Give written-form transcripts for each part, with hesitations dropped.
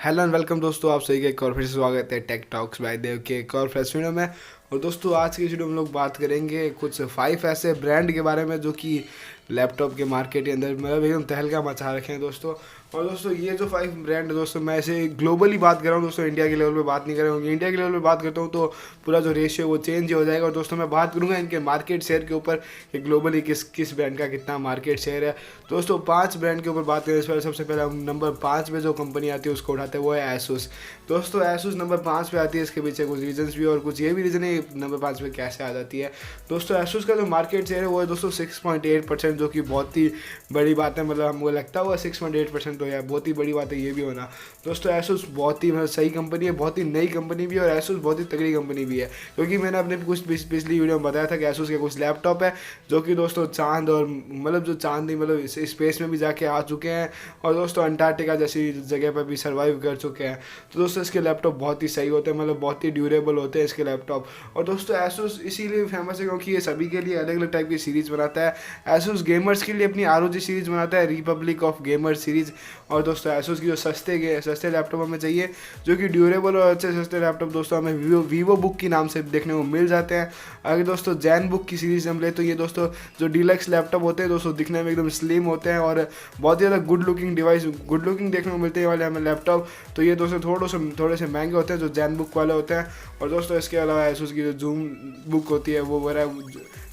Hello and welcome दोस्तों, आप सभी का एक और फिर से स्वागत है टेक टॉक्स बाय देव के एक और फ्रेश वीडियो में। और दोस्तों आज की वीडियो में हम लोग बात करेंगे कुछ 5 ऐसे ब्रांड के बारे में जो कि लैपटॉप के मार्केट के अंदर मतलब एकदम तहलका मचा रखे हैं दोस्तों। और दोस्तों ये जो 5 ब्रांड है दोस्तों, मैं ऐसे ग्लोबली बात कर रहा हूँ दोस्तों, इंडिया के लेवल पे बात नहीं कर रहा हूँ। इंडिया के लेवल पे बात करता हूँ तो पूरा जो रेशियो वो चेंज हो जाएगा। और दोस्तों मैं बात करूँगा इनके मार्केट शेयर के ऊपर कि ग्लोबली किस किस ब्रांड का कितना मार्केट शेयर है। दोस्तों 5 ब्रांड के ऊपर बात करें, इस पर सबसे पहले हम नंबर 5 पे जो कंपनी आती है उसको उठाते हैं, वो है एसूस। दोस्तों एसूस नंबर 5 पे आती है, इसके पीछे कुछ रीजंस भी और कुछ ये भी रीज़न है नंबर 5 पे कैसे आ जाती है। दोस्तों एसूस का जो मार्केट शेयर है वो है दोस्तों 6.8%, जो कि बहुत ही बड़ी बात है। मतलब हमको लगता हुआ 6.8% तो यार बहुत ही बड़ी बात है ये भी होना। दोस्तों एसूस बहुत ही मतलब सही कंपनी है, बहुत ही नई कंपनी भी है, और एसूस बहुत ही तगड़ी कंपनी भी है। क्योंकि मैंने अपने कुछ पिछली वीडियो में बताया था कि एसूस के कुछ लैपटॉप है जो कि दोस्तों चांद और मतलब जो चांद नहीं मतलब स्पेस में भी जाके आ चुके हैं, और दोस्तों अंटार्कटिका जैसी जगह पर भी सर्वाइव कर चुके हैं। तो दोस्तों इसके लैपटॉप बहुत ही सही होते हैं, मतलब बहुत ही ड्यूरेबल होते हैं इसके लैपटॉप। और दोस्तों एसूस इसीलिए फेमस है क्योंकि ये सभी के लिए अलग अलग टाइप की सीरीज़ बनाता है। एसूस गेमर्स के लिए अपनी ROG सीरीज़ बनाता है, रिपब्लिक ऑफ गेमर सीरीज़। और दोस्तों एसूस की जो सस्ते लैपटॉप हमें चाहिए जो कि ड्यूरेबल और अच्छे सस्ते लैपटॉप दोस्तों हमें वीवो बुक के नाम से देखने को मिल जाते हैं। अगर दोस्तों जैन बुक की सीरीज़ हम ले तो ये दोस्तों जो डीलक्स लैपटॉप होते हैं दोस्तों दिखने में एकदम स्लिम होते हैं और बहुत ज़्यादा गुड लुकिंग देखने को मिलते हैं वाले हमें लैपटॉप। तो ये दोस्तों थोड़े से महंगे होते हैं जो जैन बुक वाले होते हैं। और दोस्तों इसके अलावा एसूस की जो जूम बुक होती है वो वगैरह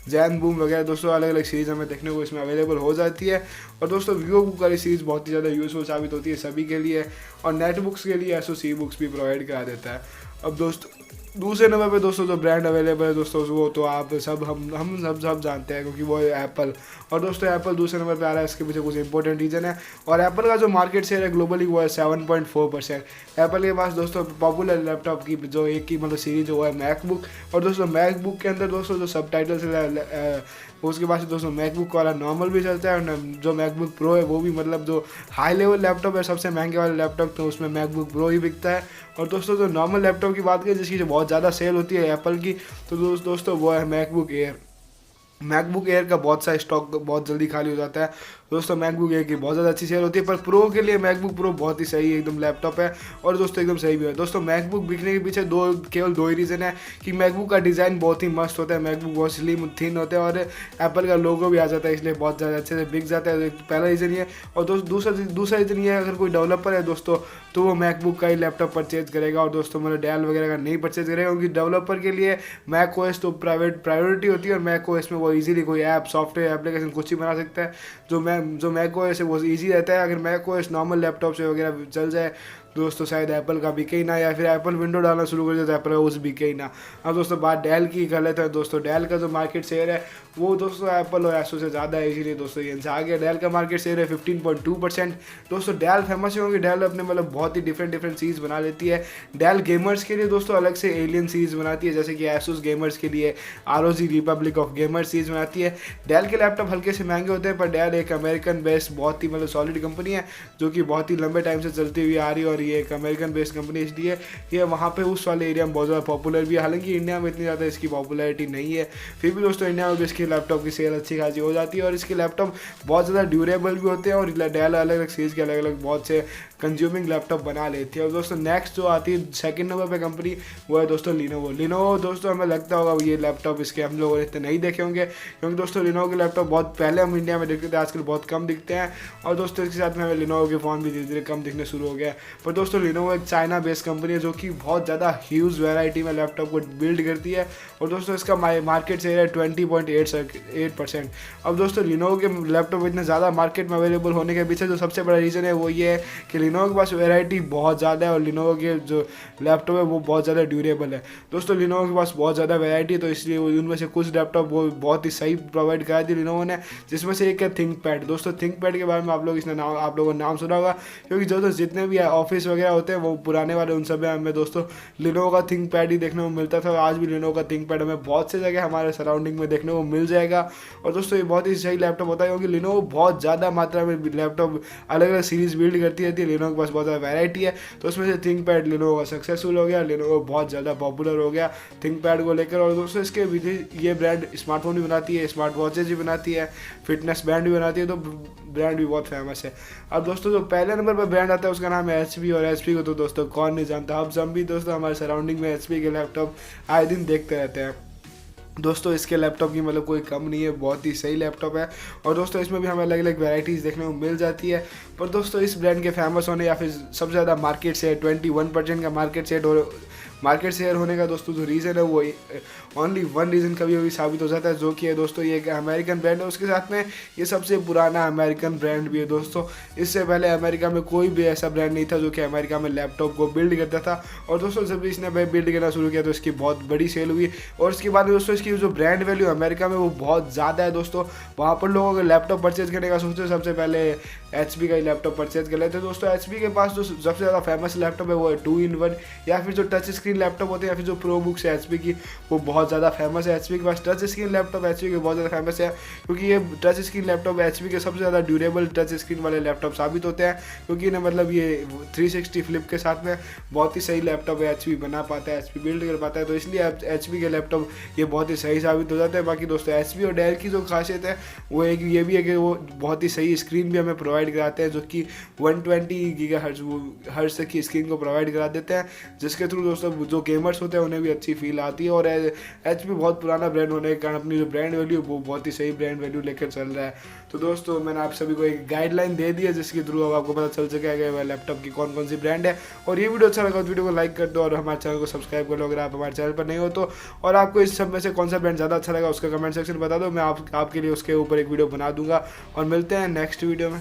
जैन बूम वगैरह दोस्तों अलग अलग सीरीज़ हमें देखने को इसमें अवेलेबल हो जाती है। और दोस्तों वीवो बुक वाली सीरीज़ बहुत ही ज़्यादा यूज़फुल साबित होती है सभी के लिए, और नेट बुक्स के लिए एसूस ई बुक्स भी प्रोवाइड करा देता है। अब दोस्तों दूसरे नंबर पे दोस्तों जो ब्रांड अवेलेबल है दोस्तों वो तो आप सब हम सब जानते हैं क्योंकि वो है एप्पल। और दोस्तों एप्पल दूसरे नंबर पे आ रहा है, इसके पीछे कुछ इंपॉर्टेंट रीज़न है। और एप्पल का जो मार्केट शेयर है ग्लोबली वो है 7.4%। एप्पल के पास दोस्तों पॉपुलर लैपटॉप की जो एक की मतलब सीरीज वो है मैकबुक। और दोस्तों मैकबुक के अंदर दोस्तों जो सब टाइटल्स उसके पास दोस्तों मैकबुक वाला नॉर्मल भी चलता है, और जो मैकबुक प्रो है वो भी मतलब जो हाई लेवल लैपटॉप है सबसे महंगे वाले लैपटॉप तो उसमें मैकबुक प्रो ही बिकता है। और दोस्तों जो नॉर्मल लैपटॉप की बात करें जिसकी जो बहुत ज़्यादा सेल होती है एप्पल की, तो दोस्तों वो है मैकबुक एयर का बहुत सा स्टॉक बहुत जल्दी खाली हो जाता है। दोस्तों मैकबुक एयर की बहुत ज़्यादा अच्छी सेल होती है, पर प्रो के लिए मैकबुक प्रो बहुत ही सही एकदम लैपटॉप है, और दोस्तों एकदम सही भी है। दोस्तों मैकबुक बिकने के पीछे केवल दो ही रीज़न है कि मैकबुक का डिज़ाइन बहुत ही मस्त होता है, मैकबुक बहुत स्लिम थिन होता है, और एप्पल का लोगो भी आ जाता है इसलिए बहुत ज़्यादा अच्छे से बिक जाता है। पहला रीज़न ये। और दूसरा रीज़न ये है अगर कोई डेवलपर है दोस्तों तो वो मैकबुक का ही लैपटॉप परचेज करेगा, और दोस्तों मतलब डेल वगैरह का नहीं परचेज करेगा, क्योंकि डेवलपर के लिए मैक ओएस तो प्रायोरिटी होती है, और मैक ओएस में वो इजीली कोई ऐप सॉफ्टवेयर एप्लीकेशन कुछ ही बना सकता है। जो मैक ओएस है वो ईजी रहता है। अगर मैक ओएस नॉर्मल लैपटॉप से वगैरह चल जाए दोस्तों शायद एप्पल का बिके ही ना, या फिर एप्पल विंडो डालना शुरू कर दिया तो एप्पल का उस बिके ही ना। अब दोस्तों बात डेल की गलत है दोस्तों, डेल का जो मार्केट शेयर है वो दोस्तों एप्पल और एसो से ज़्यादा है, इसीलिए दोस्तों ये आगे डेल का मार्केट शेयर है 15.2%। दोस्तों डेल फेमस है क्योंकि डेल अपने मतलब बहुत ही डिफरेंट सीरीज़ बना लेती है। डेल गेमर्स के लिए दोस्तों अलग से एलियन सीरीज़ बनाती है, जैसे कि एसूस गेमर्स के लिए ROG Republic of gamer series बनाती है। डेल के लैपटॉप हल्के से महंगे होते हैं, पर डेल एक अमेरिकन बेस्ड बहुत ही मतलब सॉलिड कंपनी है जो कि बहुत ही लंबे टाइम से चलती हुई आ रही है, और ये एक अमेरिकन बेस्ड कंपनी इसलिए ये वहाँ पे उस वाले एरिया में बहुत ज़्यादा पॉपुलर भी है। हालांकि इंडिया में इतनी ज़्यादा इसकी पॉपुलैरिटी नहीं है, फिर भी दोस्तों इंडिया में भी इसकी लैपटॉप की सेल अच्छी खासी हो जाती है, और इसके लैपटॉप बहुत ज़्यादा ड्यूरेबल भी होते हैं, और डेल अलग अलग सीरीज़ के अलग अलग बहुत से कंज्यूमिंग लैपटॉप बना लेती है। और दोस्तों नेक्स्ट जो आती है सेकंड नंबर पे कंपनी वो है दोस्तों लिनोवो। दोस्तों हमें लगता होगा ये लैपटॉप इसके हम लोगों ने इतने नहीं देखे होंगे, क्योंकि दोस्तों लिनोवो के लैपटॉप बहुत पहले हम इंडिया में देखते थे, आजकल बहुत कम दिखते हैं। और दोस्तों इसके साथ में हमें लिनोवो के फ़ोन भी धीरे धीरे कम दिखने शुरू हो गया। पर दोस्तों लिनोवो एक चाइना बेस्ड कंपनी है जो कि बहुत ज़्यादा ह्यूज वैरायटी में लैपटॉप को बिल्ड करती है, और दोस्तों इसका मार्केट शेयर है 20.8%। अब दोस्तों लिनोवो के लैपटॉप इतने ज़्यादा मार्केट में अवेलेबल होने के पीछे जो सबसे बड़ा रीज़न है वो ये है कि लिनोवो के पास वैरायटी बहुत ज़्यादा है, और लिनोवो के जो लैपटॉप है वो बहुत ज़्यादा ड्यूरेबल है। दोस्तों लिनोवो के पास बहुत ज़्यादा वैरायटी, तो इसलिए उनमें से कुछ लैपटॉप वो बहुत ही सही प्रोवाइड करा दी लिनोवो ने, जिसमें से एक है थिंकपैड। दोस्तों थिंकपैड के बारे में आप लोगों ने नाम सुना होगा, क्योंकि जो जितने भी ऑफिस वगैरह होते हैं वो पुराने वाले उन सब में हमें दोस्तों लिनोवो का थिंकपैड ही देखने को मिलता था, और आज भी लिनोवो का थिंकपैड हमें बहुत से जगह हमारे सराउंडिंग में देखने को मिल जाएगा। और दोस्तों ये बहुत ही सही लैपटॉप होता है, क्योंकि लिनोवो बहुत ज़्यादा मात्रा में लैपटॉप अलग अलग सीरीज़ बिल्ड करती रहती है। लिनोवो के पास बहुत ज़्यादा वैरायटी है। तो उसमें से थिंकपैड लिनोवो का सक्सेसफुल हो गया, लिनोवो बहुत ज़्यादा पॉपुलर हो गया थिंकपैड को लेकर। और दोस्तों इसके विधि ये ब्रांड स्मार्टफोन भी बनाती है, स्मार्ट वॉचेज भी बनाती है, फिटनेस बैंड भी बनाती है, तो ब्रांड भी बहुत फेमस है। अब दोस्तों जो पहले नंबर पर ब्रांड आता है उसका नाम है HP, और HP को तो दोस्तों कौन नहीं जानता। अब हम भी दोस्तों हमारे सराउंडिंग में HP के लैपटॉप आए दिन देखते रहते हैं। दोस्तों इसके लैपटॉप की मतलब कोई कम नहीं है, बहुत ही सही लैपटॉप है। और दोस्तों इसमें भी हमें अलग अलग वैरायटीज़ देखने को मिल जाती है। पर दोस्तों इस ब्रांड के फेमस होने या फिर सबसे ज़्यादा मार्केट शेयर 21% का मार्केट शेयर होने का दोस्तों जो रीज़न है वो ओनली वन रीज़न कभी कभी साबित हो जाता है, जो कि है दोस्तों ये एक अमेरिकन ब्रांड है। उसके साथ में ये सबसे पुराना अमेरिकन ब्रांड भी है दोस्तों। इससे पहले अमेरिका में कोई भी ऐसा ब्रांड नहीं था जो कि अमेरिका में लैपटॉप को बिल्ड करता था। और दोस्तों जब इसने बिल्ड करना शुरू किया तो इसकी बहुत बड़ी सेल हुई। और इसके बाद दोस्तों इसकी जो ब्रांड वैल्यू अमेरिका में वो बहुत ज़्यादा है दोस्तों। वहाँ पर लोग अगर लैपटॉप परचेज करने का सोचते हैं सबसे पहले HP का ही लैपटॉप परचेज कर लेते हैं। दोस्तों HP के पास जो सबसे ज़्यादा फेमस लैपटॉप है वो है 2-in-1, या फिर जो टच स्क्रीन लैपटॉप होते हैं, या फिर जो प्रो बुक्स है HP की वो बहुत ज़्यादा फेमस है। HP के पास टच स्क्रीन लैपटॉप HP के बहुत ज़्यादा फेमस है, क्योंकि ये टच स्क्रीन लैपटॉप HP के सबसे ज़्यादा ड्यूरेबल टच स्क्रीन वाले लैपटॉप साबित होते हैं, क्योंकि इन्हें मतलब ये 360 फ्लिप के साथ में बहुत ही सही लैपटॉप है HP बना पाता है, HP बिल्ड कर पाता है। तो इसलिए HP के लैपटॉप ये बहुत ही सही साबित हो जाते हैं। बाकी दोस्तों HP और डेल की जो खासियत है वो एक ये भी है कि वो बहुत ही सही स्क्रीन भी हमें प्रोवाइड कराते हैं, जो कि 120 गीगाहर्ट्ज़ तक की स्क्रीन को प्रोवाइड करा देते हैं, जिसके थ्रू दोस्तों जो गेमर्स होते हैं उन्हें भी अच्छी फील आती है। और HP बहुत पुराना ब्रांड होने के कारण अपनी जो ब्रांड वैल्यू वो बहुत ही सही ब्रांड वैल्यू लेकर चल रहा है। तो दोस्तों मैंने आप सभी को एक गाइडलाइन दे दी है, जिसके थ्रू अब आपको पता चल सकेगा वह लैपटॉप की कौन कौन सी ब्रांड है। और ये वीडियो अच्छा लगा तो वीडियो को लाइक कर दो और हमारे चैनल को सब्सक्राइब कर लो अगर आप हमारे चैनल पर नहीं हो तो। और आपको इस सब में से कौन सा ब्रांड ज़्यादा अच्छा लगा उसका कमेंट सेक्शन में बता दो, मैं आपके लिए उसके ऊपर एक वीडियो बना दूंगा। और मिलते हैं नेक्स्ट वीडियो में।